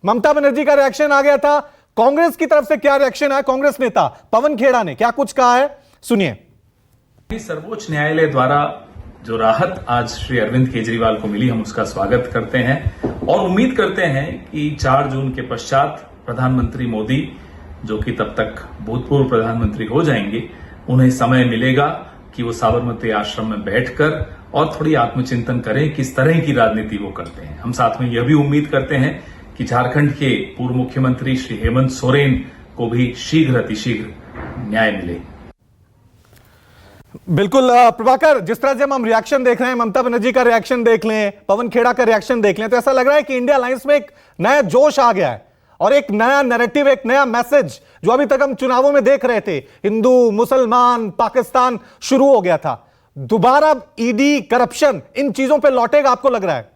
ममता बनर्जी का रिएक्शन आ गया था। कांग्रेस की तरफ से क्या रिएक्शन आया? कांग्रेस नेता पवन खेड़ा ने क्या कुछ कहा है, सुनिए। सर्वोच्च न्यायालय द्वारा जो राहत आज श्री अरविंद केजरीवाल को मिली, हम उसका स्वागत करते हैं और उम्मीद करते हैं कि 4 जून के पश्चात प्रधानमंत्री मोदी, जो कि तब तक भूतपूर्व प्रधानमंत्री हो जाएंगे, उन्हें समय मिलेगा कि वो साबरमती आश्रम में बैठकर और थोड़ी आत्मचिंतन करें किस तरह की राजनीति वो करते हैं। हम साथ में यह भी उम्मीद करते हैं कि झारखंड के पूर्व मुख्यमंत्री श्री हेमंत सोरेन को भी शीघ्र अतिशीघ्र न्याय मिले। बिल्कुल प्रभाकर, जिस तरह से हम रिएक्शन देख रहे हैं, ममता बनर्जी का रिएक्शन देख लें, पवन खेड़ा का रिएक्शन देख लें, तो ऐसा लग रहा है कि इंडिया अलायंस में एक नया जोश आ गया है और एक नया नैरेटिव, एक नया मैसेज जो अभी तक हम चुनावों में देख रहे थे, हिंदू मुसलमान पाकिस्तान, शुरू हो गया था। दोबारा ईडी, करप्शन, इन चीजों पे लौटेगा, आपको लग रहा है?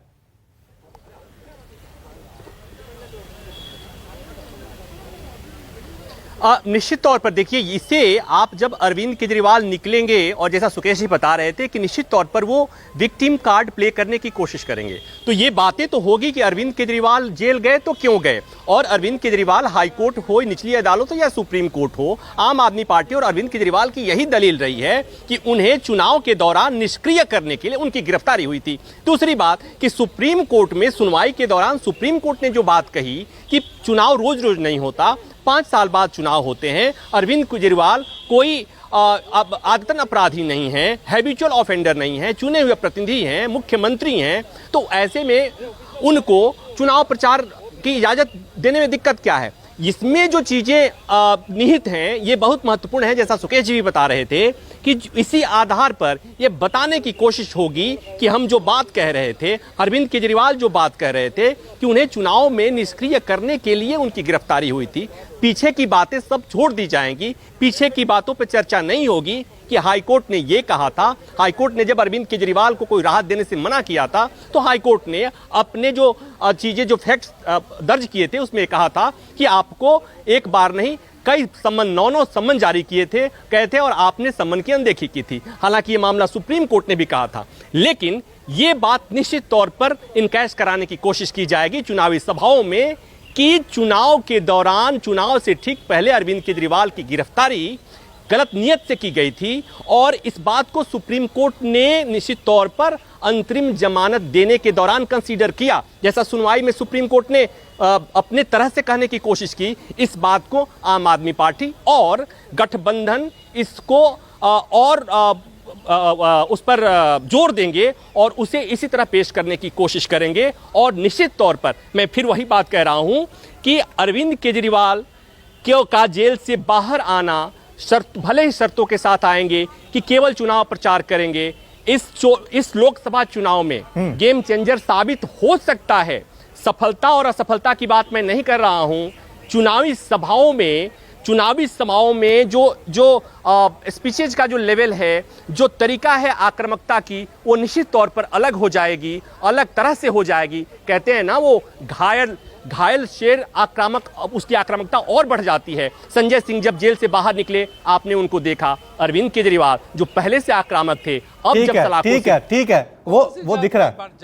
निश्चित तौर पर देखिए, इसे आप जब अरविंद केजरीवाल निकलेंगे और जैसा सुकेश जी बता रहे थे कि निश्चित तौर पर वो विक्टिम कार्ड प्ले करने की कोशिश करेंगे, तो ये बातें तो होगी कि अरविंद केजरीवाल जेल गए तो क्यों गए, और अरविंद केजरीवाल हाई कोर्ट हो, निचली अदालत हो या सुप्रीम कोर्ट हो, आम आदमी पार्टी और अरविंद केजरीवाल की यही दलील रही है कि उन्हें चुनाव के दौरान निष्क्रिय करने के लिए उनकी गिरफ्तारी हुई थी। दूसरी बात कि सुप्रीम कोर्ट में सुनवाई के दौरान सुप्रीम कोर्ट ने जो बात कही कि चुनाव रोज रोज नहीं होता, 5 साल बाद चुनाव होते हैं, अरविंद केजरीवाल कोई आदतन अपराधी नहीं है, हैबिचुअल ऑफेंडर नहीं है, चुने हुए प्रतिनिधि हैं, मुख्यमंत्री हैं, तो ऐसे में उनको चुनाव प्रचार की इजाजत देने में दिक्कत क्या है? इसमें जो चीजें निहित हैं ये बहुत महत्वपूर्ण है। जैसा सुकेश जी भी बता रहे थे कि इसी आधार पर ये बताने की कोशिश होगी कि हम जो बात कह रहे थे, अरविंद केजरीवाल जो बात कह रहे थे कि उन्हें चुनाव में निष्क्रिय करने के लिए उनकी गिरफ्तारी हुई थी, पीछे की बातें सब छोड़ दी जाएंगी, पीछे की बातों पर चर्चा नहीं होगी कि हाईकोर्ट ने ये कहा था। हाईकोर्ट ने जब अरविंद केजरीवाल को कोई राहत देने से मना किया था तो हाईकोर्ट ने अपने जो चीजें, जो फैक्ट्स दर्ज किए थे, उसमें कहा था कि आपको एक बार नहीं कई सम्मन, 9 सम्मन जारी किए थे, कहे थे, और आपने सम्मन की अनदेखी की थी। हालांकि ये मामला सुप्रीम कोर्ट ने भी कहा था, लेकिन ये बात निश्चित तौर पर इनकैश कराने की कोशिश की जाएगी चुनावी सभाओं में कि चुनाव के दौरान, चुनाव से ठीक पहले अरविंद केजरीवाल की गिरफ्तारी गलत नियत से की गई थी, और इस बात को सुप्रीम कोर्ट ने निश्चित तौर पर अंतरिम जमानत देने के दौरान कंसीडर किया। जैसा सुनवाई में सुप्रीम कोर्ट ने अपने तरह से कहने की कोशिश की, इस बात को आम आदमी पार्टी और गठबंधन इसको और उस पर जोर देंगे और उसे इसी तरह पेश करने की कोशिश करेंगे। और निश्चित तौर पर मैं फिर वही बात कह रहा हूं कि अरविंद केजरीवाल का जेल से बाहर आना, शर्त भले ही शर्तों के साथ आएंगे कि केवल चुनाव प्रचार करेंगे, इस लोकसभा चुनाव में गेम चेंजर साबित हो सकता है। सफलता और असफलता की बात मैं नहीं कर रहा हूं, चुनावी सभाओं में जो स्पीचेज का जो लेवल है, जो तरीका है आक्रामकता की, वो निश्चित तौर पर अलग हो जाएगी, अलग तरह से हो जाएगी। कहते हैं ना, वो घायल शेर आक्रामक, उसकी आक्रामकता और बढ़ जाती है। संजय सिंह जब जेल से बाहर निकले, आपने उनको देखा। अरविंद केजरीवाल जो पहले से आक्रामक थे, अब जब सलाखों से ठीक है, वो दिख रहा है।